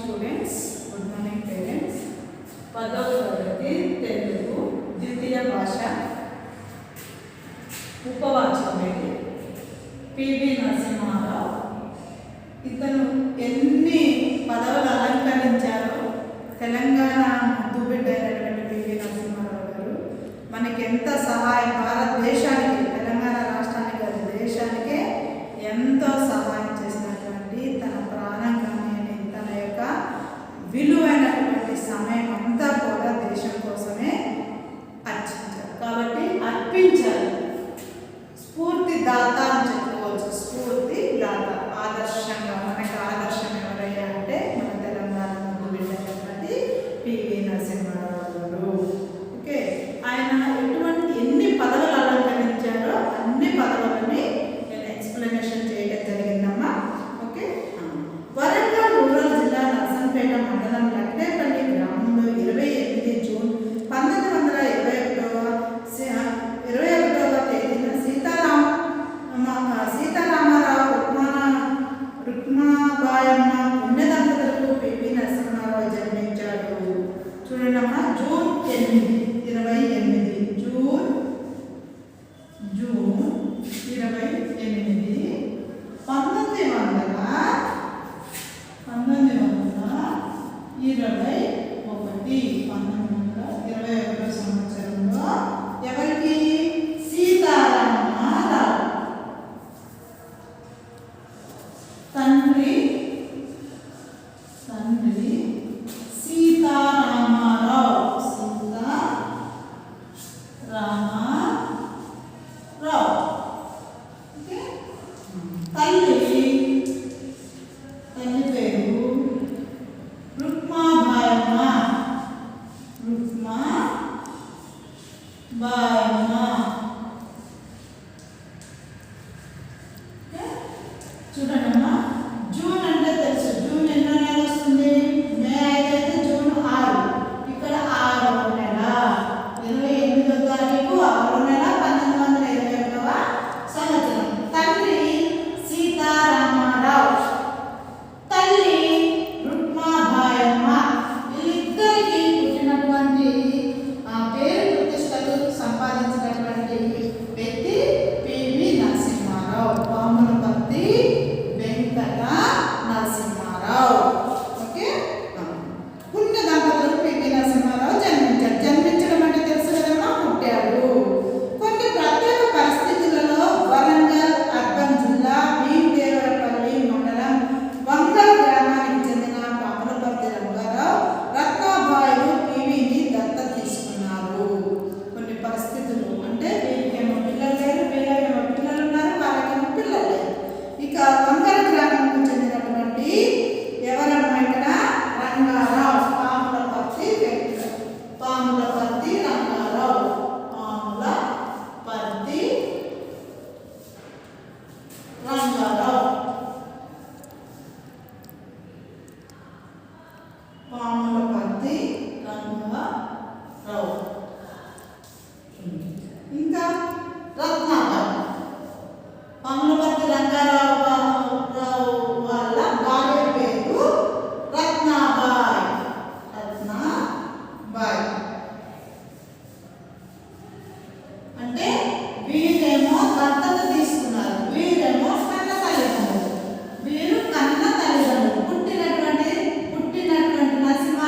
Students, good morning parents. 10వ తరగతి తెలుగు ద్వితీయ భాష ఉపవాచకుడు పివి నరసింహారావు. ఇతను ఎన్ని పదవులు అలంకరించారో తెలంగాణ ముద్దుబిడ్డ అయినటువంటి పివి నరసింహారావు గారు మనకి ఎంత సహాయం, భారతదేశానికి, తెలంగాణ రాష్ట్రానికి కాదు దేశానికే ఎంతో సహాయం చేసినటువంటి తన ప్రాణం కానీ తన యొక్క విలువైనటువంటి సమయం అంతా కూడా దేశం కోసమే అర్పించారు. కాబట్టి అర్పించారు. స్ఫూర్తి దాత అని చెప్పుకోవచ్చు. స్ఫూర్తి దాత, ఆదర్శంగా మనకి ఆదర్శం ఎవరయ్యా అంటే మన తెలంగాణ ముందు వెళ్ళినటువంటి పివి నరసింహారావు గారు. ఓకే, ఆయన ఎన్ని పదవులు అలంకరించారో అన్ని పదవులని నేను ఎక్స్ప్లెనేషన్ చేయడం జరిగిందమ్మా. ఓకే, వరంగల్ రూరల్ జిల్లా నర్సంపేట మండలం లక్నేపల్లి గ్రామంలో 28 జూన్ 1921వ తేదీన సీతారామారావు రుక్మాబాయమ్మ పుణ్య దంపతులకు పివి నరసింహారావు జన్మించాడు. చూడండమ్మా, జూన్ 8, 28 జూన్ 28 1921 సంవత్సరంలో ఎవరికి? సీతారామారావు తండ్రి సీతారామారావు తల్లి పేరు రుక్మాబాయమ్మ. చూడండమ్మా, జూన్ అంటే తెలుసు. జూన్ ఎన్నో నెల వస్తుంది? మే 5 అయితే జూన్ 6. ఇక్కడ 6వ నెల, 28వ తారీఖు 6వ నెల 1921వ సంవత్సరం. తండ్రి సీతారామారావు, తల్లి రుక్మాబాయమ్మ. వీళ్ళిద్దరికి పుట్టినటువంటి పేరు ప్రతిష్టలు సంపాదించినటువంటి వ్యక్తి పివి నరసింహారావు, పాములపర్తి వెంకట నరసింహారావు. ఓకే, పుణ్య దంపతులకు పివి నరసింహారావు జన్మించాడు. జన్మించడం అంటే తెలుసు కదమ్మా, పుట్టాడు. కొన్ని ప్రత్యేక పరిస్థితులలో వరంగల్ అర్బన్ జిల్లా భీమదేవరపల్లి మండలం వంగల్ గ్రామానికి చెందిన పాములపర్తి రంగారావు రత్నాబాయిలు పివిని దత్తత తీసుకున్నారు. కొన్ని పరిస్థితులు అంటే వీరికేమో పిల్లలు లేరు, వీళ్ళకేమో పిల్లలు ఉన్నారు, వాళ్ళకేమో పిల్లలు లేరు. ఇక వంగల్ గ్రామానికి చెందినటువంటి ఎవరమ్మా ఇక్కడ? రంగారావు, పాములపర్తి రంగారావు, పాములపర్తి రంగారావు, పాములపర్తి రంగారావు. ఇంకా రత్నాబాయి, పాములపర్తి రంగారావు వాళ్ళ భార్య పేరు రత్నాబాయి. అంటే వీరేమో దత్తత తీసుకున్నారు, వీరేమో కన్న తల్లిదండ్రులు. వీరు కన్న తల్లిదండ్రులు. పుట్టినటువంటి నరసింహ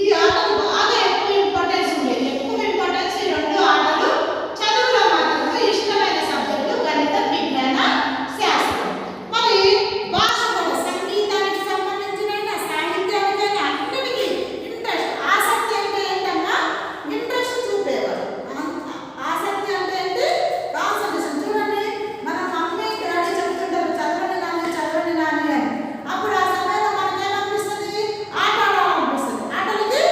ఈ ఆటలు బాగా ఎక్కువ ఇంపార్టెన్స్ ఉండేది. ఎక్కువ ఇంపార్టెన్స్ ఈ రెండు ఆటలు. చదువులో మాత్రం ఇష్టమైన సబ్జెక్టు గణితం, విజ్ఞాన, శాస్త్రం. మరి భాష కూడా సంగీతానికి సంబంధించిన సాహిత్యానికైనా అన్నిటికీ ఇంట్రెస్ట్, ఆసక్తి అంటే ఏంటమ్మా? ఇంట్రెస్ట్ చూపేవారు. ఆసక్తి అంటే ఏంటి? కాన్సన్ట్రేషన్. చూడండి, మన మమ్మీ డాడీ చెప్తుంటారు చదవండి నాని, చదవండి నాని అని. అప్పుడు ఆ సమయంలో మనకేమనిపిస్తుంది? ఆట ఆడాలనిపిస్తుంది. ఆటలకి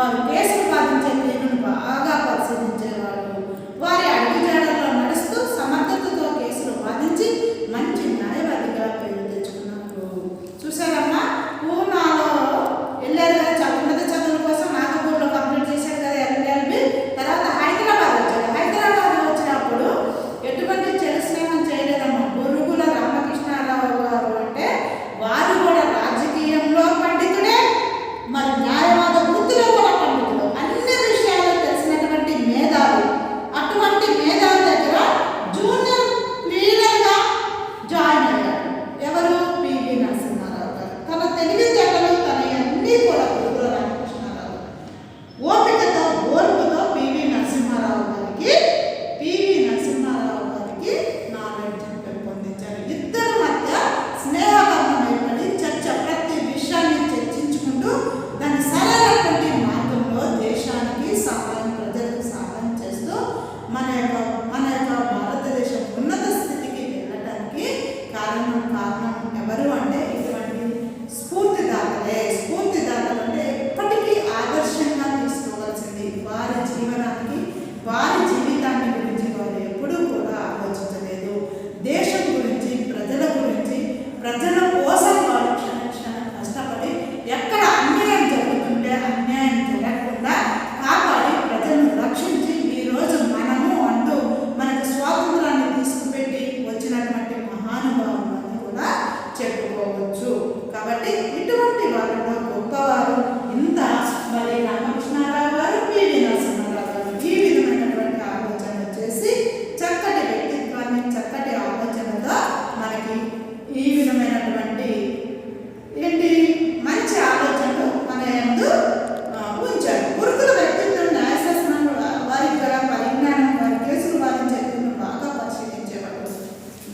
వారు కేసులు వాదించే తీరును బాగా పరిశీలించేవారు. వారి అడుగుజాడల్లో నడుస్తూ సమర్థతతో కేసులు వాదించి మంచి న్యాయవాదిగా పేరు తెచ్చుకున్నారు. చూసారమ్మా, పూనాలో వెళ్ళారు కదా, ఉన్నత చదువుల కోసం నాగపూర్లో కంప్లీట్ చేశారు కదా ఎల్ఎల్బి. తర్వాత హైదరాబాద్ వచ్చారు. హైదరాబాద్ వచ్చినప్పుడు ఎటువంటి చెడు స్నేహం చేయలేదమ్మా. బొరుగుల రామకృష్ణారావు గారు అంటే వారు కూడా రాజకీయంలో పండితుడే, మరి న్యాయవాద వృత్తిలో కూడా పండితుడు, అన్ని విషయాలు తెలిసినటువంటి మేధావి. అటువంటి మేధావి దగ్గర జూనియర్ లీడర్గా జాయిన్ అయ్యారు. ఎవరు? పివి నరసింహారావు గారు. తన తెలివితేటలు తన అన్నీ కూడా బొరుగుల రామకృష్ణారావు ఓపికతో ఓర్పుతో పివి నరసింహారావు గారికి నాలెడ్జ్ పెంపొందించారు. ఇద్దరి మధ్య స్నేహబంధం ఏర్పడి ప్రతి విషయాన్ని చర్చించుకుంటూ దాని సరైనటువంటి మార్గంలో దేశానికి సహాయం, ప్రజలకు సహాయం చేస్తూ మన యొక్క భారతదేశం ఉన్నత స్థితికి వెళ్ళడానికి కారణం ఎవరు అంటే ఇటువంటి స్ఫూర్తిదాతలే. స్ఫూర్తిదాతలు అంటే ఎప్పటికీ ఆదర్శంగా తీసుకోవాల్సింది. వారి జీవనానికి, వారి జీవితాన్ని గురించి వారు ఎప్పుడూ కూడా ఆలోచించలేదు. దేశం గురించి, ప్రజల గురించి, ప్రజల కోసం వారు క్షణక్షణం కష్టపడి ఎక్కడ అన్యాయం జరుగుతుంటే అన్యాయం జరగకుండా కాపాడి ప్రజలను రక్షించి ఈరోజు మనము అంటూ మనకు స్వాతంత్రాన్ని తీసుకుపెట్టి వచ్చినటువంటి మహానుభావులని కూడా చెప్పుకోవచ్చు. కాబట్టి ఇటువంటి వారిలో గొప్పవారు ఇంత మరి రామకృష్ణారావు గారు, పివి నరసింహారావు గారు ఈ విధమైనటువంటి ఆలోచన చేసి చక్కటి వ్యక్తిత్వాన్ని, చక్కటి ఆలోచనతో మనకి ఈ విధమైనటువంటి మంచి ఆలోచనలు మన యందు ఉంచారు. గురుకుల వ్యక్తిత్వం, న్యాయశాస్త్రం వారికి గల పరిజ్ఞానం, వారి కేసులు వాదించే తీరును బాగా పరిశీలించేవారు.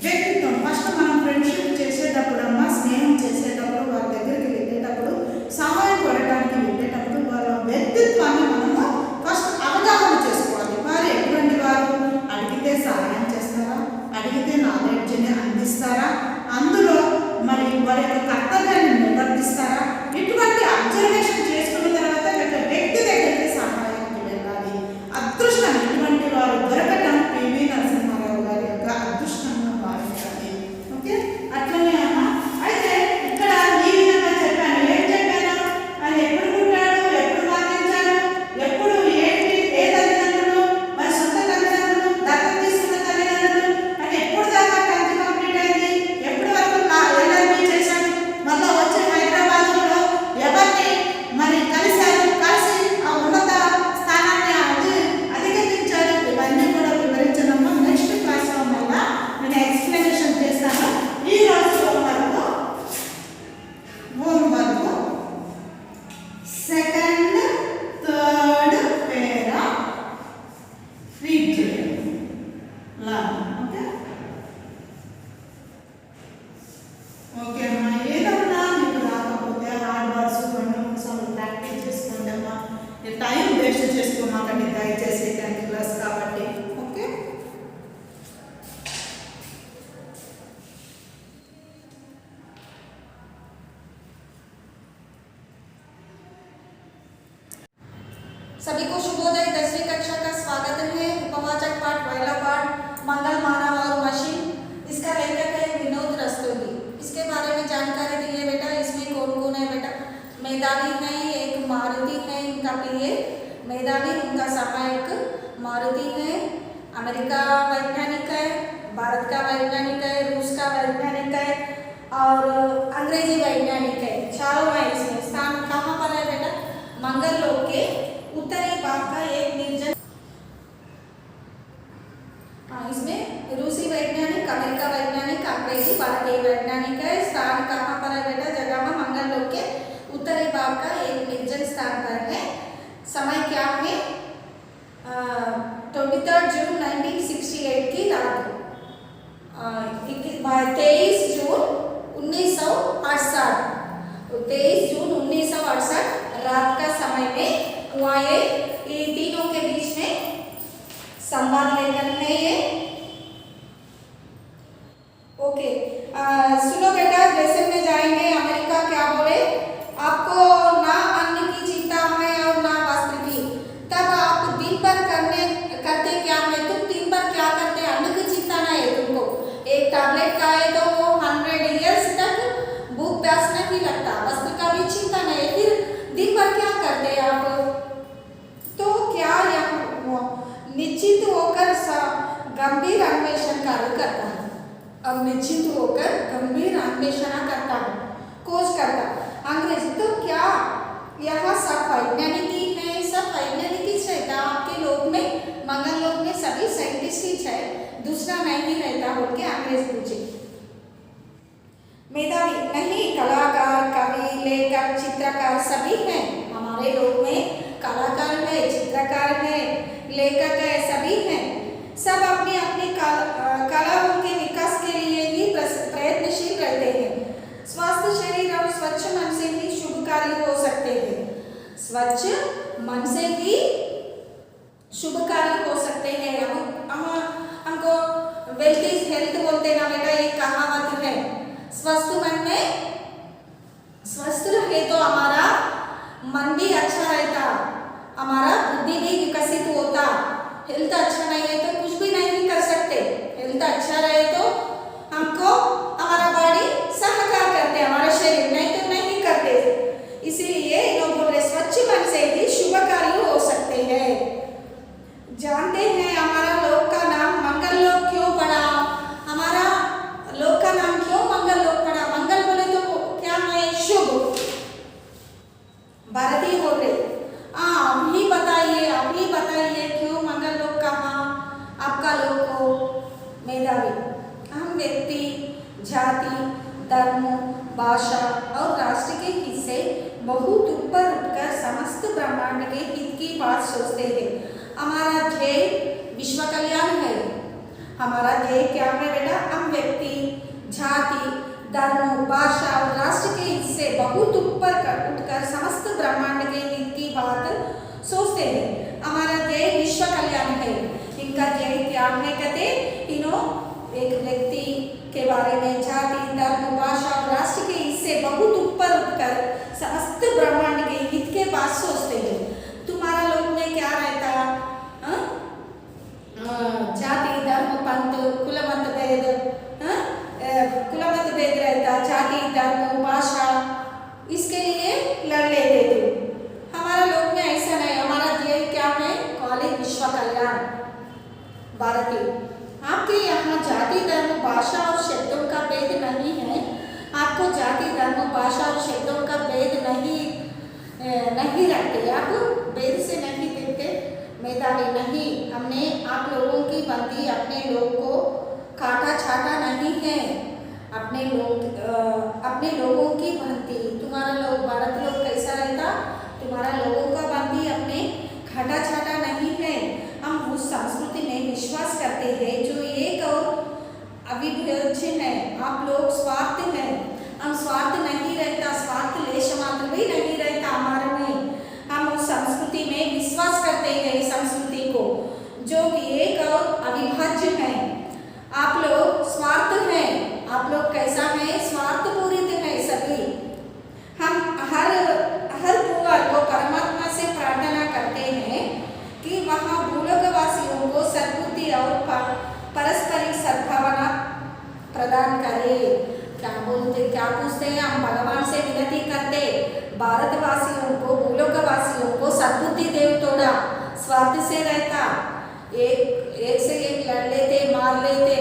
వ్యక్తిత్వం ఫస్ట్ మనం ఫ్రెండ్షిప్ చేసేటప్పుడు అమ్మా, స్నేహం చేసేటప్పుడు, వారి దగ్గరికి వెళ్ళేటప్పుడు, సహాయం కొనడానికి వెళ్ళేటప్పుడు వాళ్ళ వ్యక్తిత్వాన్ని మనము ఫస్ట్ అవగాహన చేసుకోవాలి. వారు ఎటువంటి వారు? అడిగితే సహాయం చేస్తారా? అడిగితే నాలెడ్జ్ని అందిస్తారా? అందులో మరి వారి యొక్క కర్తవ్యాన్ని నిర్వర్తిస్తారా? ఇటువంటి అబ్జర్వేషన్ చేసుకున్న తర్వాత వ్యక్తి దగ్గరికి సహాయానికి వెళ్ళాలి. అదృష్టం ఇటువంటి వారు దొరకటం పివి నరసింహారావు గారి యొక్క అదృష్టంగా భావించాలి. ఓకే, అట్లనే అమ్మా. అయితే ఇక్కడ ఈ విధంగా చెప్పాను. ఏం చెప్పాను? ఆయన ఎప్పుడు పుట్టాడు, ఎప్పుడు మరణించాడు, ఎప్పుడు ఏంటి, ఏ తల్లిదండ్రులు, మరి సొంత తల్లిదండ్రులు, దత్తత తీసుకున్న తల్లిదండ్రులు, అంటే ఎప్పుడు దాకా 10th కంప్లీట్ అయింది, ఎప్పుడు వరకు ఎల్ఎల్బి చేశాడు, మళ్ళీ వచ్చి హైదరాబాద్లో ఎవరిని మరి కలిశారు, కలిసి ఆ ఉన్నత స్థానాన్ని అధిగమించారు. ఇవన్నీ కూడా వివరించడమ్మా. నెక్స్ట్ క్లాస్లో మళ్ళీ నేను ఎక్స్ప్లెనేషన్ చేస్తాను. ఈ రోజు హోంవర్క్ సెకండ్, థర్డ్ పేరా రీడ్ చేయండి. ఓకే ఓకే అమ్మా. ఏదన్నా మీకు రాకపోతే హార్డ్ వర్డ్స్ 2-3 సార్లు ప్రాక్టీస్ చేసుకోండి అమ్మా. టైం వేస్ట్ చేసుకోమాకండి దయచేసి, 10th క్లాస్ కాబట్టి. ఓకే, सभी को शुभोदय। 10वीं कक्षा का स्वागत है। उपवाचक पाठ, पहला पाठ मंगल, मानव और मशीन। इसका लेखक है विनोद रस्तोगी। इसके बारे में जानकारी दी है बेटा। इसमें कौन कौन है बेटा? मेधावी है, एक मारुति है, इनका पीए मेधावी, इनका सहायक मारुति है। अमेरिका वैज्ञानिक है, भारत का वैज्ञानिक है, रूस का वैज्ञानिक है और अंग्रेजी वैज्ञानिक है। चारों है। इसमें स्थान कहाँ पर है बेटा? मंगल लोक के उत्तरी भाग का एक निर्जन। इसमें रूसी वैज्ञानिक, अमेरिका वैज्ञानिक, अंग्रेजी, भारतीय वैज्ञानिक है। स्थान कहाँ पर है बेटा? जगह मंगल लोक के उत्तरी भाग का एक निर्जन स्थान पर है। समय क्या है? 23 जून 1968 की रात। 23 जून 1968 जून 1968 रात का समय में हुआ है। ये तीनों के बीच में संवाद लेखन है ये। ओके, सुनो बेटा, जैसे में जाएंगे अमेरिका क्या बोले, आपको ना अन्न की चिंता है और ना वस्त्र गंभीर अन्वेषण कार्य करता है। अब निश्चिंत होकर गंभीर अन्वेषण करता है, खोज करता। अंग्रेजी तो क्या यहाँ सब वैज्ञानिक ही है, सब वैज्ञानिक ही रहता आपके लोग में, मंगल लोग में सभी साइंटिस्ट ही है, दूसरा नहीं रहता बोल के अंग्रेज पूछे। मेधावी नहीं, कलाकार, कवि, लेखक, चित्रकार सभी हैं हमारे लोग में। कलाकार है, चित्रकार है, लेखक है, सभी हैं। सब अपनी अपनी कलाओं के विकास के लिए ही प्रयत्नशील रहते हैं। स्वस्थ शरीर और स्वच्छ मन से ही शुभ कार्य हो सकते हैं। स्वच्छ मन से ही शुभ कार्य हो सकते हैं। हमको वेल्थ इज हेल्थ बोलते ना बेटा, ये कहावत है। स्वस्थ मन में स्वस्थ रहे तो हमारा मन भी अच्छा रहता, हमारा बुद्धि भी विकसित होता। हेल्थ अच्छा नहीं है तो कुछ भी नहीं कर सकते। हेल्थ अच्छा रहे तो हमको हमारा बॉडी सहकार करते, हमारा शरीर नहीं तो नहीं करते। इसीलिए लोग बोल रहे स्वच्छ मन से ही शुभ कार्य हो सकते हैं। जानते हैं हमारा लोक का नाम मंगल लोक क्यों पड़ा? हमारा लोक का नाम क्यों मंगल लोक पड़ा? मंगल बोले तो क्या है? शुभ। भारतीय हो गए। अभी बताइए क्यों मंगल लोक कहा आपका लोक को? मेधावी हम व्यक्ति, जाति, धर्म, भाषा और राष्ट्र के हिस्से बहुत ऊपर उठकर समस्त ब्रह्मांड के हित की बात सोचते हैं। हमारा ध्येय विश्व कल्याण है। हमारा ध्येय क्या है बेटा? हम व्यक्ति, जाति, धर्म, भाषा और राष्ट्र के हिस्से बहुत ऊपर उठकर समस्त ब्रह्मांड के हित की बात सोचते हैं। हमारा ध्येय विश्व कल्याण है। इनका ध्येय क्या है कहते? तीनों एक व्यक्ति के बारे में, जाति, धर्म, भाषा और राष्ट्र के हिस्से बहुत ऊपर उठकर समस्त ब्रह्मांड के हित के बात सोचते हैं। तुम्हारा लोग में क्या रहता? जाति, धर्म, पंथ, कुलमत भेद, कुलमत भेद रहता, जाति, धर्म, भाषा, इसके लिए लड़ लेते थे। हमारा लोग में ऐसा नहीं। हमारा ध्येय क्या है? कॉलेज विश्व कल्याण। भारतीय आपके यहाँ जाति, धर्म, भाषा और शब्दों का भेद नहीं है। आपको जाति, धर्म, भाषा और शब्दों का भेद नहीं रखते। आप भेद से नहीं देखते। मेधावी नहीं, हमने आप लोगों की बनती अपने लोग को काटा छाटा नहीं है। अपने लोगों की बनती, तुम्हारा लोग भारत लोग कैसा रहता? तुम्हारा लोगों का बनती अपने काटा छाटा नहीं है। हम उस संस्कृति में विश्वास करते हैं जो एक और अविभाज्य है। आप लोग स्वार्थ हैं, हम स्वार्थ नहीं रहता, स्वार्थ लेश मात्र भी नहीं रहता हमारे में। हम उस संस्कृति में विश्वास करते हैं, इस संस्कृति को जो कि एक और अविभाज्य है। आप लोग स्वार्थ हैं। आप लोग कैसा है? स्वार्थ पूरित है सभी। हम हर बुधवार को परमात्मा से प्रार्थना करते हैं कि वहाँ भूलोकवासियों को सद्बुद्धि और परस्परिक सद्भावना प्रदान करे। क्या पूछते हैं? हम भगवान से विनती करते भारतवासियों को, भूलोकवासियों को सद्बुद्धि देव। थोड़ा स्वार्थ से रहता, एक से एक लड़ लेते, मार लेते,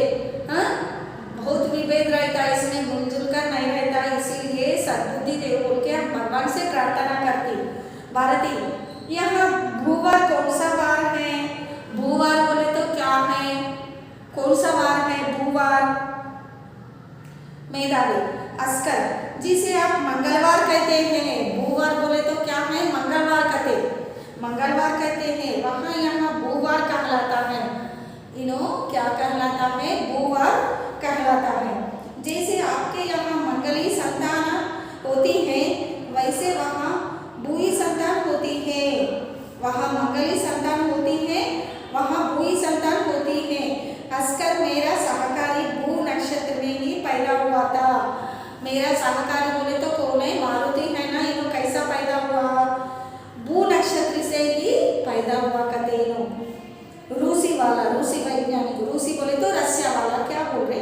बहुत विभेद रहता, इसमें मिलजुल कर नहीं रहता। इसीलिए सद्बुद्धि देव बोल के हम भगवान से प्रार्थना करती। भारती यहाँ भूवार कौन सा वार है? भूवार बोले तो क्या है? कौन सा वार है भूवार? मेधावी अस्कर, जिसे आप मंगलवार कहते हैं। भूवार बोले तो क्या है? मंगलवार कहते हैं। वहाँ यहाँ भूवार कहलाता है। क्या कहलाता है? भूवार कहलाता है। जैसे आपके यहाँ मंगली संतान होती है, वैसे वहाँ भूई संतान होती है। वहाँ मंगली संतान होती है, वहाँ भूई संतान होती है। अस्कर मेरा सहकारी भू नक्षत्र में ही पैदा हुआ था। मेरा सहकारी बोले तो कौन है? मारुति है ना। इन्हों कैसा पैदा हुआ? भू नक्षत्र से ही पैदा हुआ कहते इन्हों। रूसी वाला, रूसी वैज्ञानिक, रूसी बोले तो रसिया वाला। क्या बोल रहे?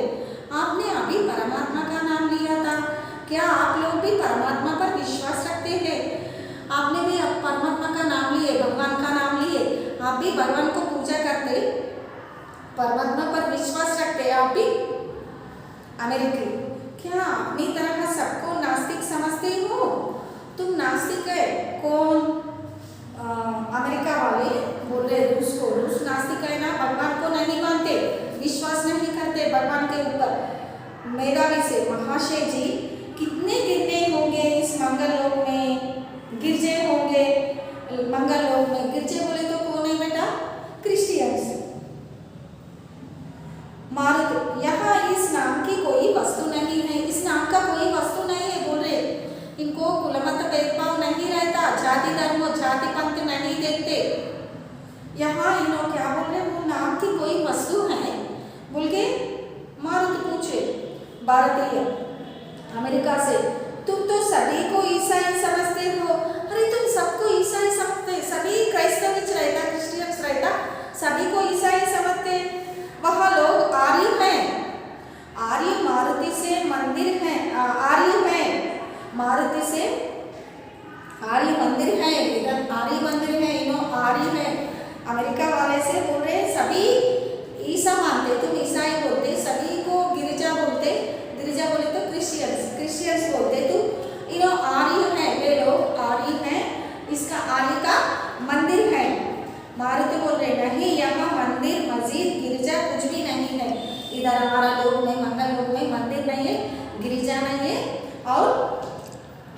आपने अभी परमात्मा का नाम लिया था। क्या आप लोग भी परमात्मा पर विश्वास रखते हैं? आपने भी परमात्मा का नाम लिए, भगवान का नाम लिए, आप भी भगवान को पूजा करते? परमात्मा पर विश्वास रखते हैं आप भी? अमेरिकी क्या अपनी तरह सबको नास्तिक समझते हो? तुम नास्तिक है कौन? अमेरिका वाले बोल रहे रूस को, रूस नास्तिक है ना, भगवान को नहीं मानते, विश्वास नहीं करते भगवान के ऊपर। मेधावी से महाशय जी कितने गिरने होंगे इस मंगल लोक में, गिरजे होंगे मंगल लोक में। गिरजे बोले तो कौन है बेटा? क्रिश्चियंस। मारुत यहाँ इस नाम की कोई वस्तु नहीं है, इस नाम का कोई वस्तु नहीं है बोल रहे। इनको कुलमत भेदभाव नहीं रहता, जाति धर्म जाति पंथ नहीं देखते। यहाँ इन्हों क्या बोल रहे, वो नाम की कोई वस्तु है बोल के मारुत पूछे भारतीय अमेरिका से, तुम तो सभी को ईसाई समझते हो। अरे तुम सबको ईसाई समझते, सभी क्राइस्तव रहता, क्रिश्चियंस रहता, सभी को ईसाई समझते। वहाँ लोग आर्य हैं, आर्य मारुति से मंदिर है, आर्य है मारुति से आर्य मंदिर है, इधर आर्य मंदिर है, इन्हों आर्य है। अमेरिका वाले से बोल रहे सभी ईसा मानते, तुम ईसाई बोलते, सभी को गिरजा बोलते, गिरजा बोले तो क्रिश्चियंस, क्रिश्चियंस बोलते, तुम इन्हों आर्य है, वे लोग आर्य हैं, इसका आर्य का मंदिर है। मारुति बोल रहे नहीं, यहाँ मंदिर मस्जिद गिरजा कुछ भी नहीं है, इधर हमारा लोग में मंगल लोग में मंदिर नहीं है, गिरजा नहीं है और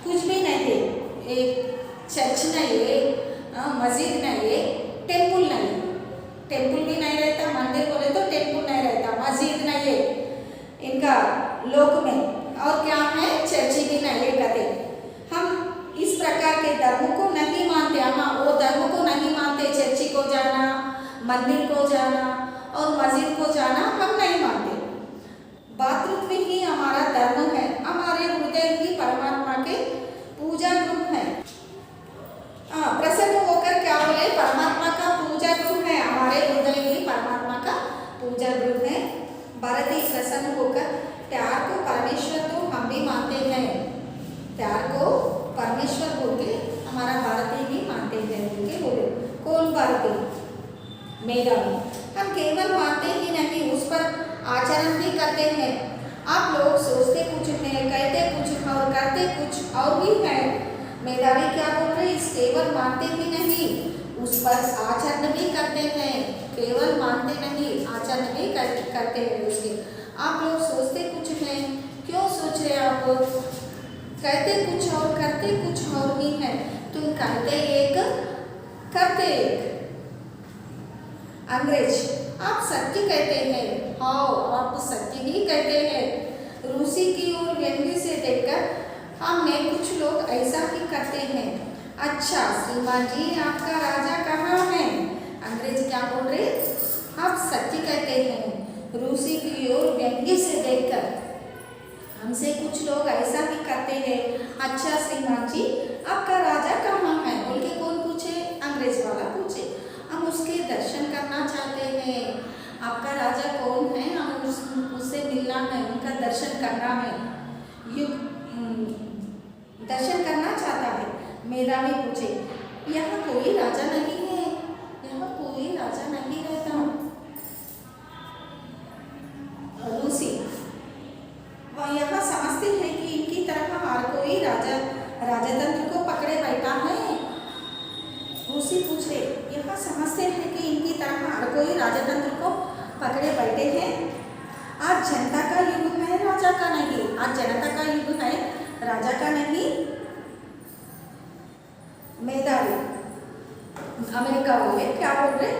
कुछ भी नहीं है, एक चर्च नहीं है, मस्जिद नहीं है, टेम्पल नहीं, टेम्पल भी नहीं रहता, मंदिर बोले तो टेम्पल नहीं रहता, मस्जिद नहीं है इनका लोक में, और क्या है चर्च भी नहीं है कहते। हम इस प्रकार के धर्म को नहीं मानते, हाँ वो धर्म को नहीं मानते, चर्च को जाना, मंदिर को जाना और मस्जिद को जाना हम नहीं मानते। भातृत्व ही हमारा धर्म है, हमारे हृदय ही परमात्मा के पूजा गृह है। प्रसन्न होकर क्या बोले, परमात्मा का पूजा गृह है, हमारे हृदय ही परमात्मा का पूजा गृह है। भारतीय प्रसन्न होकर प्यार को परमेश्वर तो हम भी मानते हैं, प्यार को परमेश्वर बोल के हमारा भारतीय भी मानते हैं बोल के बोले। कौन भारतीय? मेधावी। हम केवल मानते ही नहीं, उस पर आचरण भी करते हैं। आप लोग सोचते कुछ है, कहते कुछ और करते कुछ और भी है। मेधावी क्या बोल रहे, इस केवल मानते ही नहीं, उस पर आचरण भी करते हैं, केवल मानते नहीं आचरण भी करते हैं उसके। आप लोग सोचते कुछ है, क्यों सोच रहे आप? कहते कुछ और करते कुछ और ही है। तुम कहते एक करते एक। अंग्रेज आप सत्य कहते हैं, हाँ आप सत्य ही कहते हैं। रूसी की ओर व्यंग्य से देखकर हमने कुछ लोग ऐसा ही करते हैं। अच्छा श्रीमान जी आपका राजा कहाँ है? अंग्रेज क्या बोल रहे, आप सत्य कहते हैं। रूसी की ओर व्यंग्य से देखकर हमसे कुछ लोग ऐसा ही करते हैं। अच्छा श्रीमान जी आपका राजा कहाँ है बोल के कौन पूछे? अंग्रेज वाला पूछे। हम उसके दर्शन करना चाहते हैं। आपका राजा कौन है? हम उससे मिलना है, उनका दर्शन करना है, दर्शन करना चाहता है। मेधावी पूछे यहाँ कोई राजा नहीं है, यहाँ कोई राजा नहीं रहता। रूसी यहाँ समझते हैं कि इनकी तरह हर कोई राजतंत्र को पकड़े बैठा है। रूसी पूछे यहाँ समझते हैं कि इनकी तरह हर कोई राजतंत्र को पकड़े बैठे हैं। आज जनता का युग है, राजा का नहीं। आज जनता का युग है, राजा का नहीं। मेधावी अमेरिका वाले क्या बोल रहे,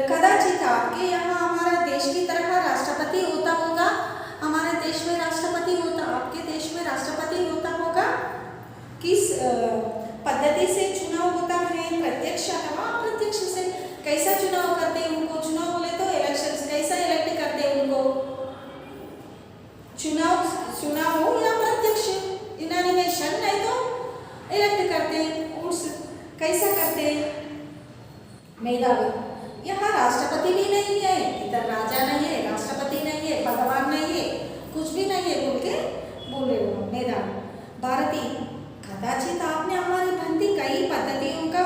कदाचित आपके यहाँ हमारा देश की तरह राष्ट्रपति होता होगा। हमारे देश में राष्ट्रपति होता, आपके देश में राष्ट्रपति होता होगा। किस पद्धति से चुनाव होता है? प्रत्यक्ष अथवा अप्रत्यक्ष से। कैसा चुनाव करते हैं उनको? चुनाव बोले तो इलेक्शन, कैसा इलेक्ट करते हैं उनको? चुनाव हो या प्रत्यक्ष इनॉमिनेशन, नहीं तो इलेक्ट करते हैं। कैसा करते हैं? मेधावी यहाँ राष्ट्रपति भी नहीं है, इधर राजा नहीं है, राष्ट्रपति नहीं है, भगवान नहीं है, कुछ भी नहीं है बोल के बोल रहे हो। मेधावी भारती कदाचित आपने हमारी भक्ति कई पद्धतियों का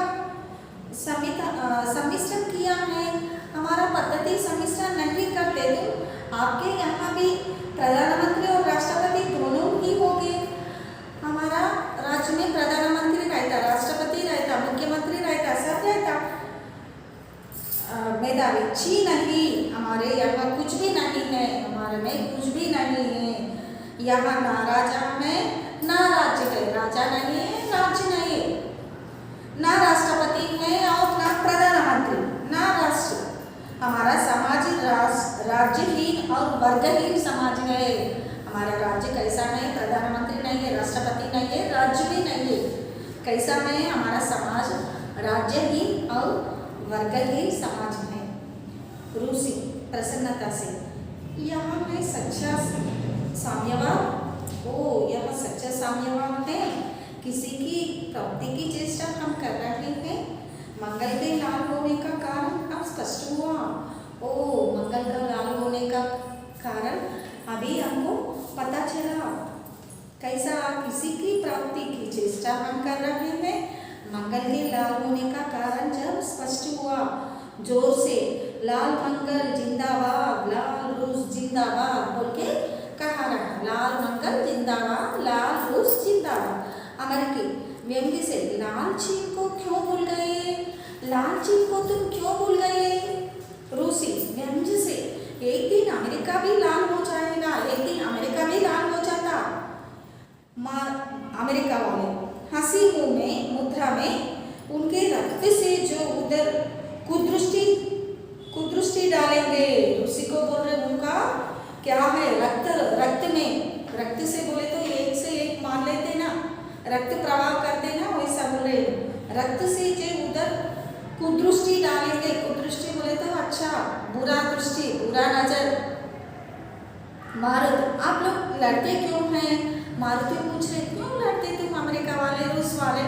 सम्मिश्रण किया है। हमारा पद्धति सम्मिश्रण नहीं करते तो आपके यहाँ भी प्रधानमंत्री और राष्ट्रपति दोनों ही होंगे। हमारा राज्य में प्रधानमंत्री रहता, राष्ट्रपति रहता, मुख्यमंत्री रहता, सब रहता। मेधावी जी नहीं, हमारे यहाँ कुछ भी नहीं है, हमारे में कुछ भी नहीं है। यहाँ ना राजा है ना राज्य है, राजा नहीं है राज्य नहीं है, ना राष्ट्रपति है और ना प्रधानमंत्री, ना राष्ट्र। हमारा समाज राज्यहीन और वर्गहीन समाज है। हमारा राज्य कैसा है, प्रधानमंत्री नहीं है, राष्ट्रपति नहीं है, राज्य भी नहीं है। कैसा है हमारा समाज, राज्यहीन और वर्गहीन समाज है। रूसी प्रसन्नता से, यहाँ है सच्चा साम्यवाद। ओ यह सच्चा साम्यवाद है। किसी की प्राप्ति की चेष्टा हम कर रहे हैं। मंगल के लाल होने का कारण अब स्पष्ट हुआ। ओ मंगल का लाल होने का कारण अभी हमको पता चला। कैसा, किसी की प्राप्ति की चेष्टा हम कर रहे हैं। मंगल के लाल होने का कारण जब स्पष्ट हुआ, जोर से लाल मंगल जिंदाबाद, लाल रूस जिंदाबाद बोल के कहा रहा। लाल मंगल जिंदाबाद, लाल रूस जिंदाबाद। अमेरिकी व्यंग्य से, लाल चीन को क्यों भूल गए, लाल चीन को तुम क्यों भूल गए। रूसी व्यंग्य से, एक दिन अमेरिका भी लाल हो जाएगा, एक दिन अमेरिका भी लाल हो जाता। अमेरिका वाले हंसी मुंह में मुद्रा में उनके रक्त से जो उधर कुदृष्टि डालेंगे। रूसी को बोल रहे उनका क्या है, रक्त में, रक्त से बोले तो एक से एक मान लेते ना, रक्त प्रवाह करते ना, वैसा बोल रहे रक्त से जो उधर कुदृष्टि डालेंगे। कुदृष्टि बोले तो अच्छा, बुरा दृष्टि, बुरा नजर। मारुत, आप लोग लड़ते क्यों हैं। मारुति पूछ रहे क्यों लड़ते तुम, अमेरिका वाले, रूस वाले,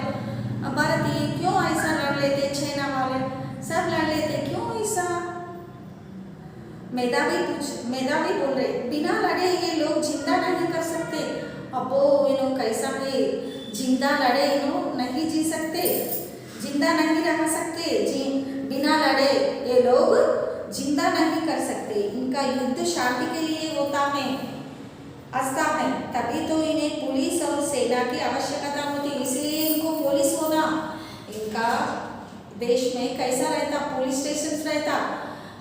भारतीय क्यों ऐसा लड़ लेते, चाइना वाले सब लड़ लेते, क्यों ऐसा। मेधावी बोल रहे बिना लड़े ये लोग जिंदा नहीं कर सकते। अबो इन्हों कैसा है, जिंदा लड़े इन्हों नहीं जी सकते, जिंदा नहीं रह सकते। बिना लड़े ये लोग जिंदा नहीं कर सकते। इनका युद्ध शांति के लिए होता है, अस्ता है, तभी तो इन्हें पुलिस और सेना की आवश्यकता होती, इसलिए इनको पुलिस होना। इनका देश में कैसा रहता, पुलिस स्टेशन रहता,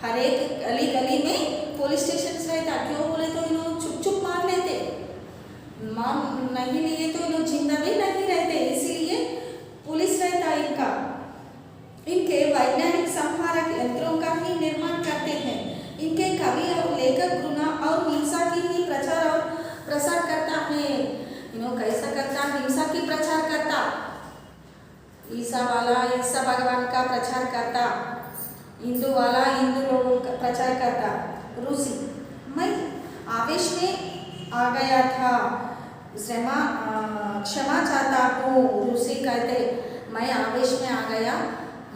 हर एक गली गली में पुलिस स्टेशन रहता। क्यों बोले तो इन्हों चुप चुप मार लेते, मान नहीं लिए तो इन्हों जिंदा भी नहीं रहते, इसीलिए पुलिस रहता इनका। इनके वैज्ञानिक संहारक यंत्रों का ही निर्माण करते हैं। इनके कवि और लेखक घृणा और हिंसा की ही प्रचार और प्रसार करता है। इन्हों कैसा करता, हिंसा की प्रचार करता, ईसा वाला ईसा भगवान का प्रचार करता, हिंदू वाला हिंदू लोगों का प्रचार करता। रूसी, मैं आवेश में आ गया था, क्षमा चाहता हूँ। रूसी कहते मैं आवेश में आ गया,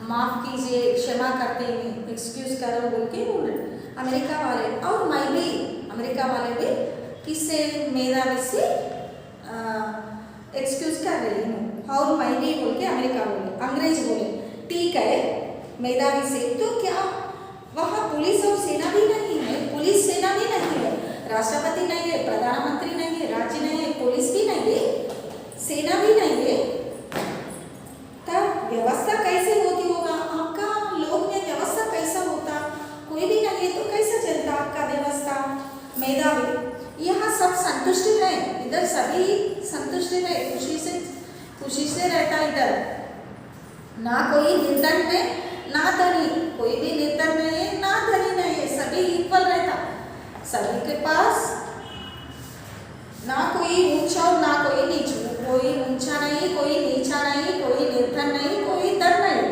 माफ कीजिए, क्षमा करते हैं, एक्सक्यूज करो बोल के बोल रहे। अमेरिका वाले और मैं भी, अमेरिका वाले भी किससे, मेधावी से एक्सक्यूज कर रही हूँ, और मैं भी बोल के अमेरिका बोले, अंग्रेज बोले ठीक है मेधावी से। तो क्या वहाँ पुलिस और सेना भी नहीं है, पुलिस सेना भी नहीं है, राष्ट्रपति नहीं है, प्रधानमंत्री नहीं है, राज्य नहीं है, पुलिस भी नहीं है, सेना भी नहीं है, तब व्यवस्था कैसे होती होगा आपका, लोग में व्यवस्था कैसा होता, कोई भी नहीं है तो कैसा चलता आपका व्यवस्था। मेधावी, यहाँ सब संतुष्ट है, इधर सभी संतुष्ट है, खुशी से रहता इधर, ना कोई निर्धन है ना धनी, कोई भी निर्धन नहीं है ना धनी नहीं है, सभी इक्वल रहता, सभी के पास ना कोई ऊंचा और ना कोई नीचा, कोई ऊंचा नहीं, कोई नीचा नहीं, कोई निर्धन नहीं, कोई धन नहीं,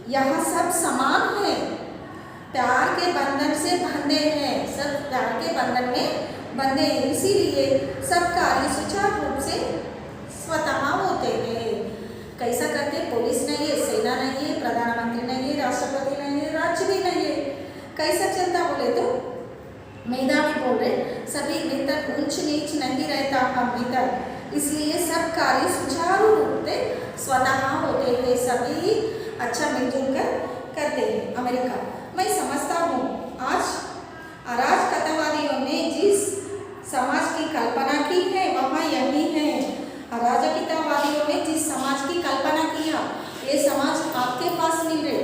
यहाँ सब समान है, प्यार के बंधन से बंधे हैं, सब प्यार के बंधन में बंधे हैं, इसीलिए सब कार्य सुचारू रूप से स्वतः होते हैं। कैसा करते, पुलिस नहीं है, सेना नहीं है, प्रधानमंत्री नहीं है, राष्ट्रपति नहीं है, राज्य भी नहीं है, कैसा चलता बोले तो मेधावी बोल रहे सभी भीतर ऊंच नीच नहीं रहता हम भीतर, इसलिए सब कार्य सुचारू रूप से स्वतः होते हैं, सभी अच्छा मिलजुल कर करते हैं। अमेरिका, मैं समझता हूँ आज अराजकतावादियों ने जिस समाज की कल्पना की है वहाँ यही है। अराजकतावादियों ने जिस समाज की कल्पना किया ये समाज आपके पास मिल रहे।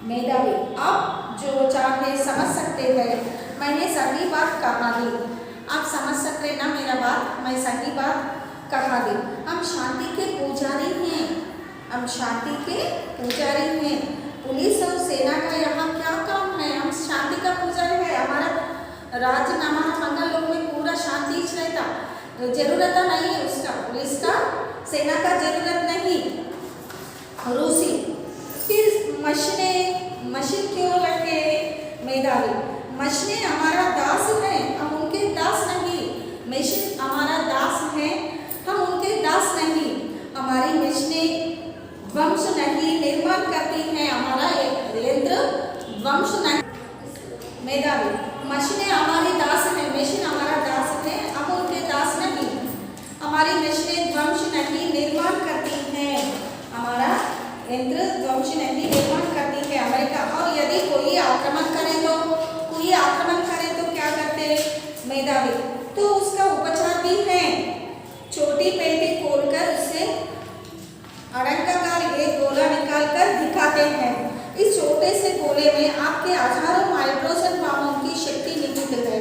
मेधावी आप जो चाहे समझ सकते हैं, मैंने सही बात कहा दी। आप समझ सकते ना मेरा बात, मैं सही बात कहा दी। हम शांति के पुजारी हैं, हम शांति के पुजारी हैं। पुलिस और सेना का यहाँ क्या काम है? हम शांति का पुजारी है। हमारा राज्य हमारा मंगल लोक में पूरा शांति रहता, जरूरत नहीं है उसका, पुलिस का सेना का जरूरत नहीं। रूसी फिर मशीन क्यों लगे? मेधावी मशीनें हमारा दास है, हम उनके दास नहीं। मशीन हमारा दास है, हम उनके दास नहीं। हमारी मशीनें ध्वंस नहीं निर्माण करती हैं, हमारा यंत्र ध्वंस नहीं। मेधावी मशीनें हमारी दास है, मशीन हमारा दास है, हम उनके दास नहीं। हमारी मशीनें ध्वंस नहीं निर्माण करती हैं, हमारा यंत्र ध्वंस नहीं निर्माण करती है। अमेरिका और यदि कोई आक्रमण करे तो क्या करते? मेधावी तो उसका उपचार भी है। छोटी पेटी खोलकर उससे अड़ंगाकार एक गोला निकालकर दिखाते हैं। इस छोटे से गोले में आपके हजारों हाइड्रोजन बमों की शक्ति निहित है।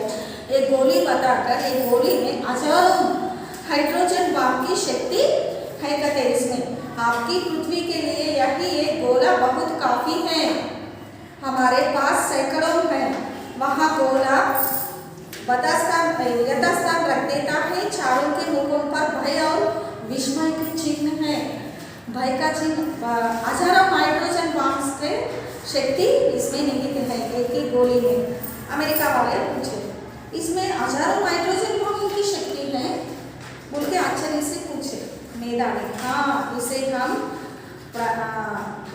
एक गोली बताकर एक गोली में हजारों हाइड्रोजन बम की शक्ति है कहते इसमें। आपकी पृथ्वी के लिए यही एक गोला बहुत काफी है। हमारे पास सैकड़ों है। वहाँ गोला यथास्थान रख देता है। चारों के मुखों पर भय और विस्मय के चिन्ह है। भय का चिन्ह हजारों हाइड्रोजन बम के शक्ति इसमें निहित है। एक ही गोली में अमेरिका वाले पूछे इसमें हजारों हाइड्रोजन बम की शक्ति है बोल के आश्चर्य से पूछे। मेधावी हाँ, इसे हम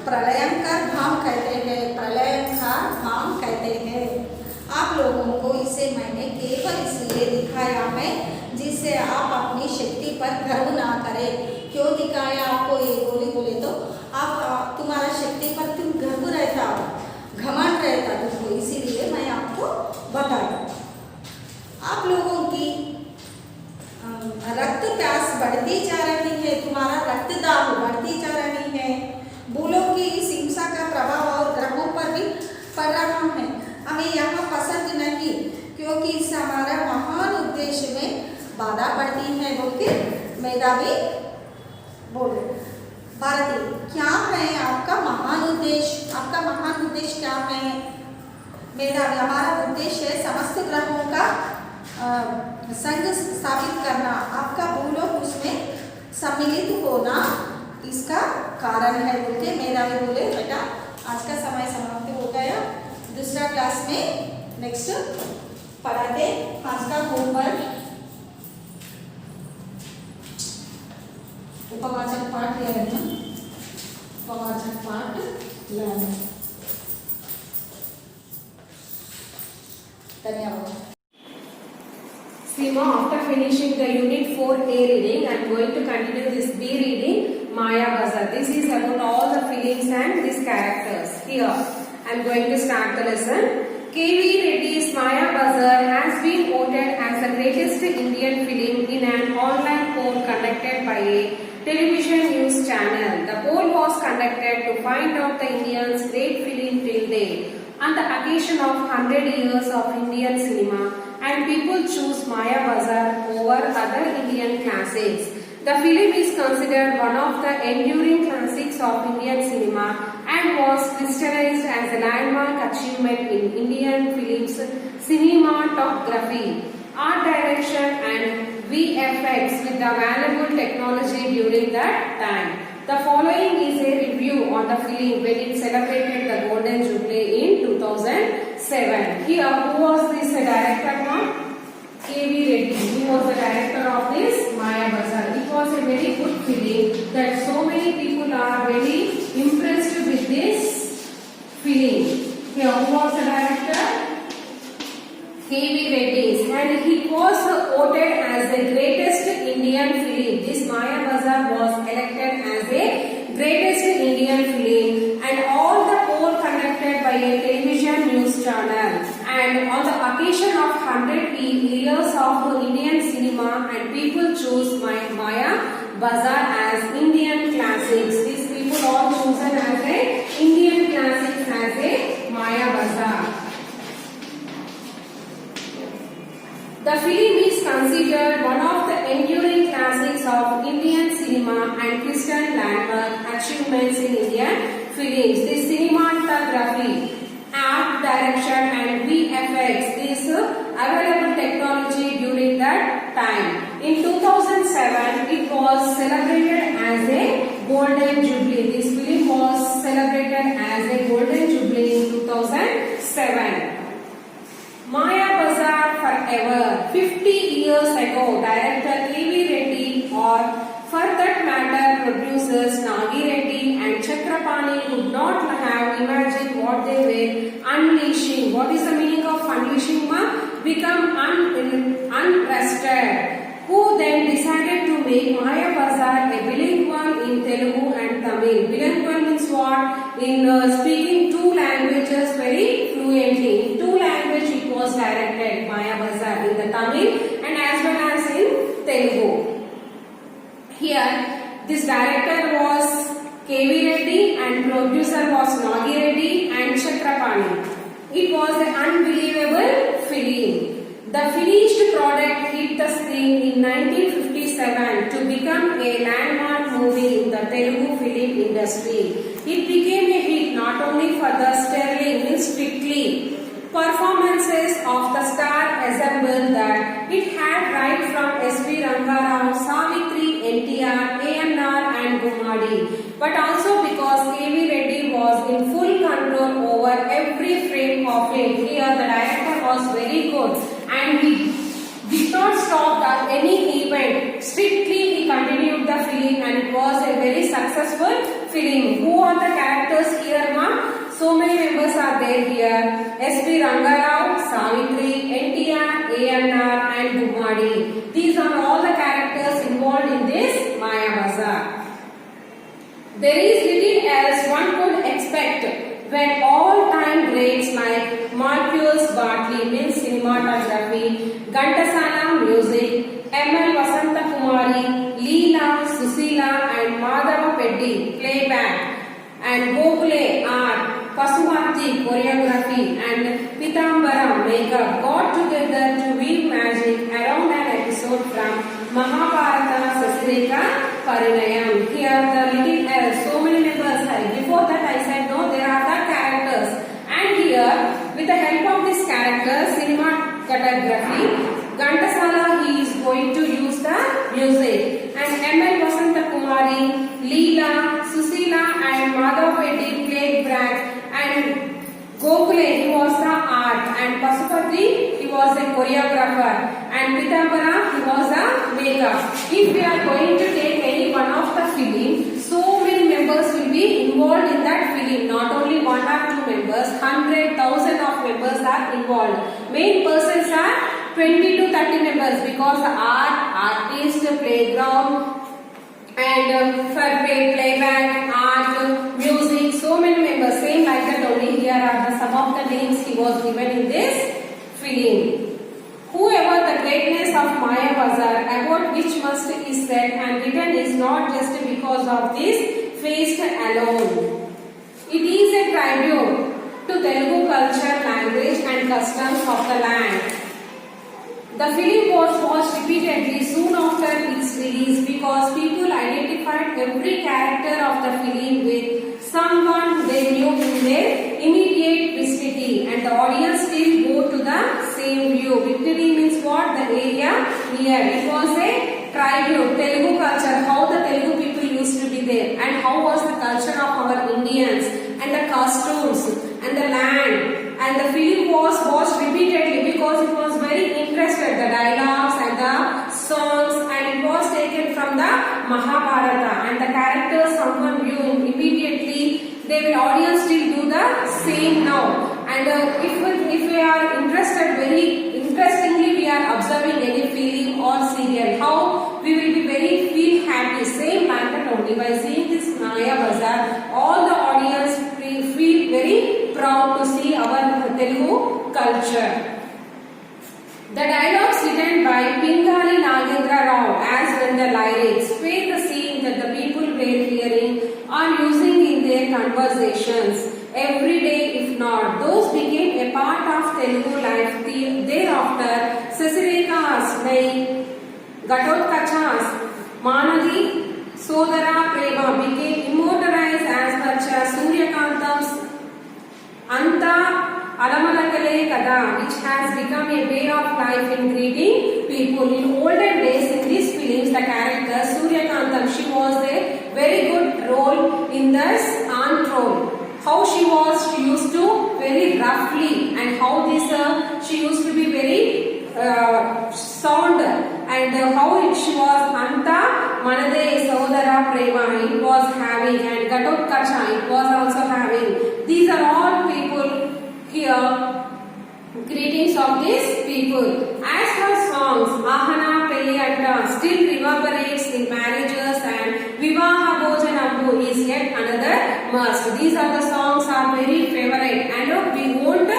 प्रलयंकर धाम कहते हैं, प्रलयंकर धाम कहते हैं। आप लोगों को इसे मैंने केवल इसलिए दिखाया है जिससे आप अपनी शक्ति पर गर्व ना करें। क्यों दिखाया आपको ये गोली बोले तो आप तुम्हारा शक्ति पर तुम गर्व रहता हो, घमंड रहता तुमको, इसीलिए मैं आपको बताया। आप लोगों की रक्त प्यास बढ़ती जा रही है, तुम्हारा रक्तदाब बढ़ती जा रही है। भूलों की इस हिंसा का प्रभाव और ग्रहों पर भी पड़ रहा है। हमें यहाँ पसंद नहीं क्योंकि इससे हमारा महान उद्देश्य में बाधा पड़ती है बोल के मेधावी बोले। भारती क्या है आपका महान उद्देश्य? आपका महान उद्देश्य क्या है? मेधावी हमारा उद्देश्य है समस्त ग्रहों का संग स्थापित करना। आपका भूलोक उसमें सम्मिलित होना इसका कारण है बोल के मेधावी बोले। बेटा आज का समय समाप्त हो गया। दूसरा क्लास में नेक्स्ट पढ़ाते। आज का होमवर्क उपवाचक पाठ ले लेना, उपवाचक पाठ लेना। धन्यवाद। Seema, after finishing the Unit 4A reading, I am going to continue this B reading, Maya Bazar. This is about all the feelings and these characters. Here, I am going to start the lesson. K.V. Reddy's Maya Bazar has been voted as the greatest Indian film in an online poll conducted by a television news channel. The poll was conducted to find out the Indians' great film till date on the occasion of 100 years of Indian cinema, and people choose Maya Bazar over other Indian classics. The film is considered one of the enduring classics of Indian cinema and was crystallized as a landmark achievement in Indian film's cinematography, art direction and VFX with the valuable technology during that time. The following is a review on the film when it celebrated the Golden Jubilee in 2007. Here, who was this director now? K.V. Reddy. He was the director of this Maya Bazar. It was a very good film that so many people are very impressed with this film. Here, who was the director? K.V. Reddy, and he was voted as the greatest Indian film. This Maya Bazar was elected as the greatest Indian film, and all the poll conducted occasion of 100 years of Indian cinema, and people choose Maya Bazaar as Indian classics. These people all chosen as a Indian classics as a Maya Bazaar. The film is considered one of the enduring classics of Indian cinema and Christian landmark achievements in Indian films. The cinematography, art direction and VFX is available technology during that time. In 2007, it was celebrated as a Golden Jubilee. This film was celebrated as a Golden Jubilee in 2007. Maya Bazaar Forever. 50 years ago, director K.V. Reddy, or for that matter producers Nagi Reddy and Chakrapani, could not have imagined what they were unleashing. What is the meaning of unleashing? Become unrested. Who then decided to make Maya Bazaar a bilingual in Telugu and Tamil. Bilingual means what? In speaking two languages very fluently. In two languages it was directed, Maya Bazaar, in the Tamil and as well as in Telugu. Here, this director was K.V. Reddy and producer was Nagi Reddy and Chakrapani. It was an unbelievable film. The finished product hit the screen in 1957 to become a landmark movie in the Telugu film industry. It became a hit not only for the sterling, strictly performances of the star ensemble that it had right from S.V. Rangarao, Savitri, NTR, A.N.R. and Gumadi, but also because K.V. Reddy was in full control over every frame of it. Here the director was very good and he did not stop at any event. Strictly he continued the film and it was a very successful film. Who are the characters here, ma'am? So many members are there here. S.P. Rangarao, Savitri, NTR, A.N.R. and Gumadi. These are all the characters involved in this Maya Bazaar. There is little else one could expect when all-time greats like Marcus Bartley means cinematography, Ghantasala music, M.L. Vasanta Kumari, Leela, Susila and Madhava Peddi playback, and Gokhale art, Pasupati choreography and Pitambara makeup got together to weave magic around an episode from Mahabharata Sasireka Parinayam. Here the little so many members are. Before that I said no, there are the characters. And here with the help of this character, cinematography, Ghantasala he is going to use the music. And M.L. Vasanta Kumari, Leela, Susila and Madhav Peddi played back. And Gokhale he was the art and Pasupati he was a choreographer and Pitambara he was a makeup. If we are going to take any one of the film, so many members will be involved in that film. Not only one or two members, 100,000 of members are involved. Main persons are 20 to 30 members because art, artist, playground and for playback, art, music, so many members, same like that only. Here are the some of the names he was given in this film. Whoever the greatness of Maya Bazaar, about which must is said and written is not just because of this feast alone. It is a tribute to Telugu culture, language and customs of the land. The film was watched repeatedly soon after its release because people identified every character of the film with someone they knew in their immediate vicinity and the audience still go to the same view. Vicinity means what? The area near. It was a tribute, Telugu culture, how the Telugu people used to be there and how was the culture of our Indians and the costumes and the land. And the film was watched repeatedly because it was very interested, the dialogues and the songs, and it was taken from the Mahabharata and the characters someone knew immediately. They will audience still do the same now. And if we are interested, very interestingly we are observing any film or serial, how we will be very feel happy. Same like that only by seeing this Maya Bazaar, all the audience feel very proud to see our Telugu culture. dialogues written by Pingali Nagendra Rao as well the lyrics paint the scene that the people were hearing or using in their conversations every day. If not, those became a part of Telugu life. Thereafter, Sasireka's like Gatotkacha's Manadi Sodara Prema became immortalized as much as Suryakantam's Anta Alamalakale Kada, which has become a way of life in greeting people. In olden days, in these films, the character Suryakantam, she was a very good role in this aunt role. How she used to very roughly, and how this she used to be very sound, and how she was Anta Manade Sodara Prema it was having, and Gatotkacha it was also having. These are all people here, greetings of these people. As her songs Ahana Peliyanta still reverberates in marriages, and Vivaha Bhojanambu is yet another must. These are the songs are very favorite, and we won't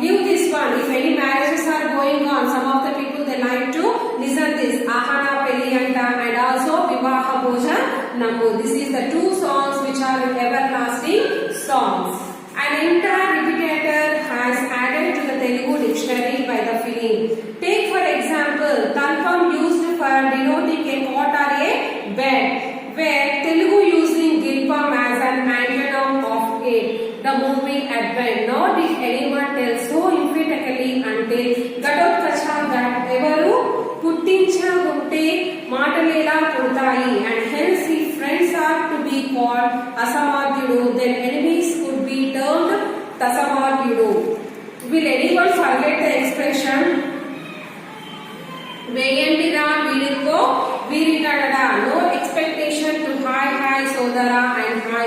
leave this one. If any marriages are going on, some of the people they like to listen this Ahana Peliyanta and also Vivaha Bhojanambu. This is the two songs which are everlasting songs. An entire repetitor has added to the Telugu dictionary by the film. Take for example, Talpam used for denoting a cot or a bed, where Telugu using Gilpam as an antonym of it. The movie Advent. Nor did anyone tell so emphatically until Gatotkacha that evaru puttinchagunte maatalela pudtayi, and hence if friends are to be called Asamadhyudu, then enemies could be termed Tasamadhyudu. Will anyone forget the expression Veyandira Vidirko Viritadada? No expectation to hi Sodara and hi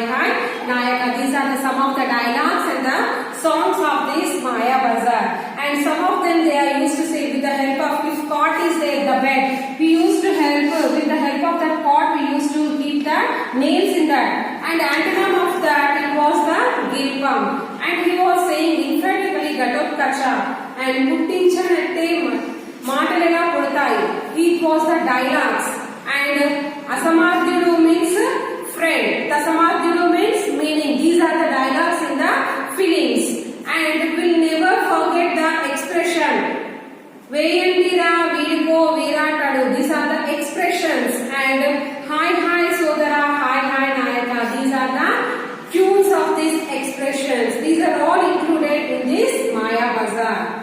Nayaka. These are some of the dialogues and the songs of this Maya Bazaar. And some of them they are used to say with the help of, if cot is there, the bed, we used to help with the help of that cot, we used to keep the nails in that. And antonym of that it was the Gilpam. And he was saying emphatically Gatotkacha and Puttinchanatte Maatalela Pudtayi. It was the dialogues. And Asamadhyudu means friend. Tasamadhyudu means meaning. These are the dialogues in the films. And we'll never forget the expression Veyandira Vidirko Viratadu. These are the expressions. And hi Sodara, hi Nayaka. These are the tunes of these expressions. These are all included in this Maya Bazaar.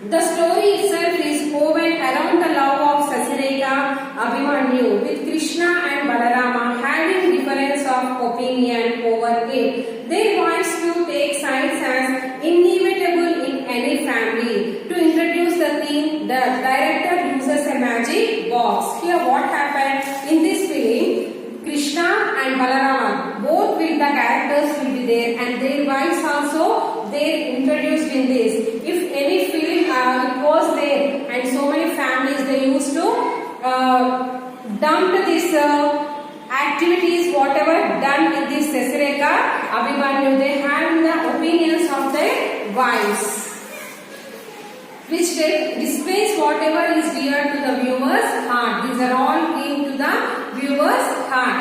The story itself is woven around the love of Sasireka Abhimanyu, with Krishna and Balarama having difference of opinion over it. Their wives to take sides as inevitable in any family. To introduce the theme, the director uses a magic box. Here what happened in this film, Krishna and Balarama, both with the characters will be there, and their wives also they introduced in this. If any film it was there, and so many families they used to dump this activities whatever done in this Sasireka Abhimanyu, they have the opinions of their wives, which displays whatever is dear to the viewer's heart. These are all into the viewer's heart.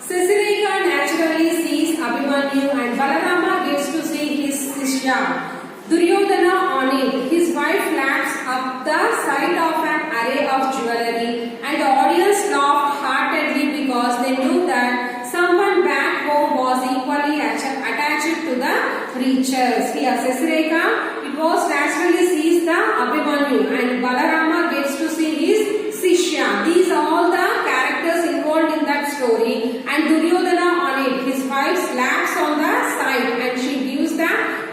Sasireka naturally sees Abhimanyu, and Balarama gets to see his Sishya Duryodhana on it. His wife laughs up the sight of an array of jewelry, and the audience laughed heartedly because they knew that someone back home was equally attached to the preachers. Here Sasireka, it was naturally sees the Abhimanyu, and Balarama gets to see his Sishya. These are all the characters involved in that story, and Duryodhana on it. His wife laughs on the side, and she gives the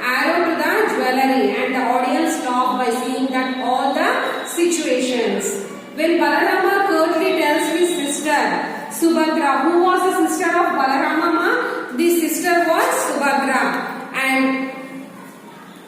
arrow to the jewelry, and the audience laugh by seeing that all the situations. When Balarama curtly tells his sister Subhadra, who was the sister of Balarama? This sister was Subhadra, and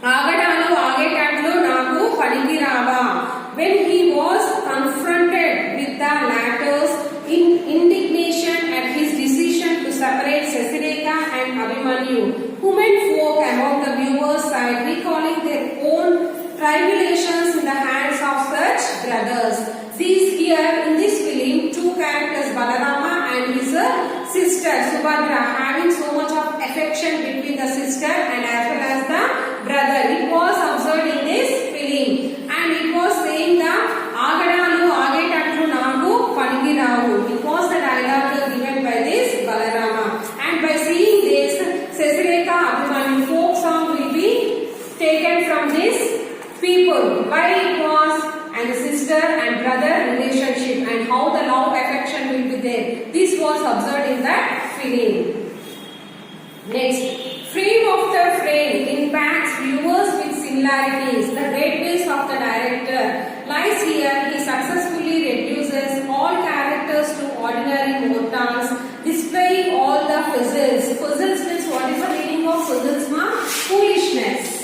Agadalu Agetadlu Nagu Padikirava. When he was confronted with the latter's indignation at his decision to separate Sasireka and Abhimanyu, women folk among the viewers' side recalling their own tribulations brothers. These here in this film, two characters, Balarama and his sister Subhadra, having so much of affection between the sister and as well as the brother. It was observed in this film, and it was saying the Agadalu Agetatlu Nagu Panigiravu. It was the dialogue given by this Balarama. And by seeing this, Sesireka Abhimanyu folk song will be taken from this people. Why it was, and the sister and brother relationship, and how the love affection will be there. This was observed in that film. Next, frame after frame impacts viewers with similarities. The greatness of the director lies here. He successfully reduces all characters to ordinary mortals, displaying all the fizzles. Fizzles means, what is the meaning of fizzles, ma? Foolishness.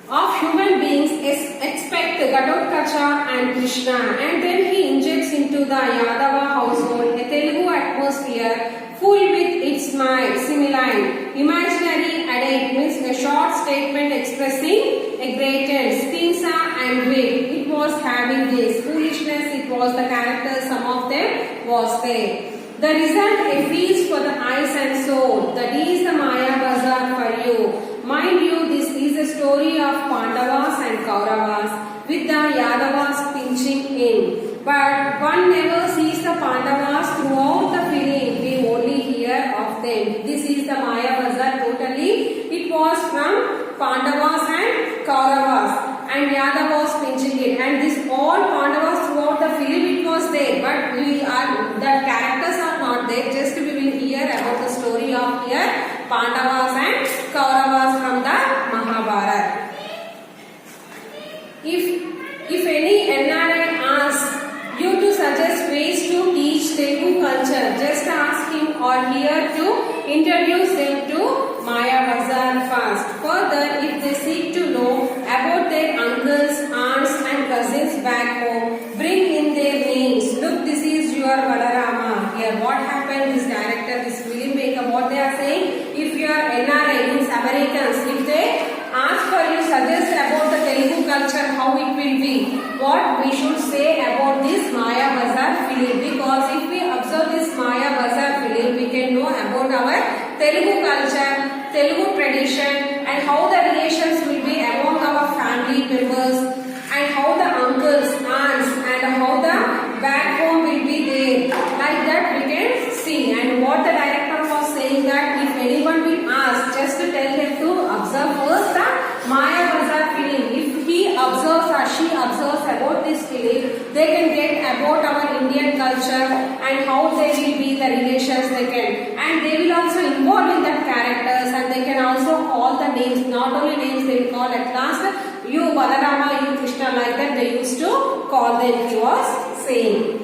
Of human beings expect Ghatotkach and Krishna, and then he injects into the Yadava household a Telugu atmosphere full with its simile. Imaginary adage means a short statement expressing a greatness, tinsa and wit. It was having this foolishness. It was the characters. Some of them was there. The result, a feast for the eyes and soul. That is the Maya Bazaar for you. Mind you, this is a story of Pandavas and Kauravas with the Yadavas pinching in. But one never sees the Pandavas throughout the film. We only hear of them. This is the Maya Bazaar totally. It was from Pandavas and Kauravas and Yadavas pinching in. And this all Pandavas throughout the film it was there. But the characters are not there. Just we will hear about the story of here Pandavas and Kauravas from the Mahabharata. If any NRI asks you to suggest ways to teach Telugu culture, just ask him or her to introduce them to Maya Bazaar first. Further, if they seek to know about their uncles, aunts and cousins back home, bring in their names. Look, this is your Balarama. Here, what happened? This director, this filmmaker, what they are saying? If you are NRI, means Americans, if they ask for you, suggest about the Telugu culture, how it will be, what we should say about this Maya Bazaar film. Because if we observe this Maya Bazaar film, we can know about our Telugu culture, Telugu tradition, and how the relations will be among our family members, and how the uncles, aunts, and how the back home will be there. Like that we can see. And what the director was saying, that if anyone will ask, just to tell them to observe first the Maya Bazaar film. If he observes or she observes about this film, they can get about our Indian culture and how they will be the relations they can. And they will also involve in the characters, and they can also call the names. Not only names, they will call at last, you Balarama, you Krishna, like that they used to call them, he was saying.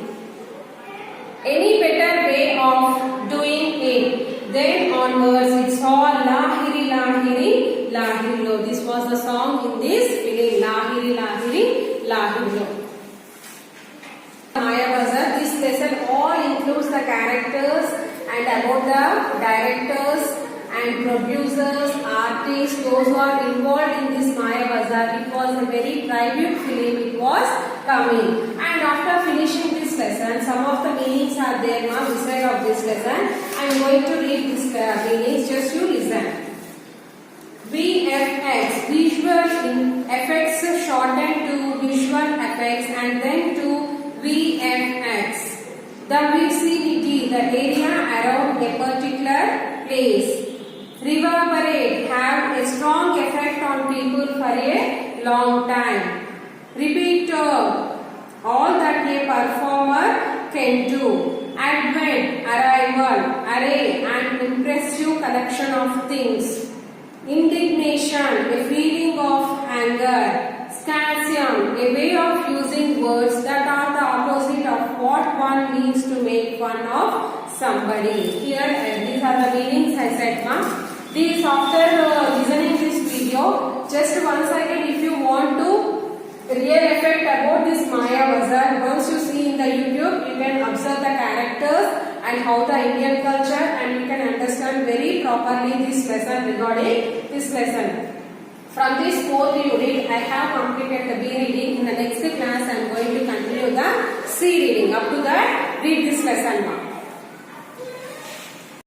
Any better way of doing it? Then onwards it's all Lahiri Lahiri Lahiri Lo. This was the song in this film, Lahiri Lahiri Lahiri Lo. Maya Bazaar, this lesson all includes the characters and about the directors and producers, artists, those who are involved in this Maya Bazaar. It was a very tribute film, it was coming. And after finishing this lesson, some of the meanings are there now beside of this lesson. I am going to read these meanings, just you listen. VFX, visual effects, shortened to visual effects and then to VFX. The vicinity, the area around a particular place. Reverberate, have a strong effect on people for a long time. Repeater, all that a performer can do. Advent, arrival, array, an impressive collection of things. Indignation, a feeling of anger. Scasium, a way of using words that are the opposite of what one means to make fun of somebody. Here, these are the meanings I said, ma'am. This, after listening this video, just once again, if you want to real effect about this Maya Bazaar, once you see in the YouTube, you can observe the characters and how the Indian culture, and you can understand very properly this lesson regarding this lesson. From this 4th unit, I have completed the B reading. In the next class, I am going to continue the C reading. Up to that, read this lesson now.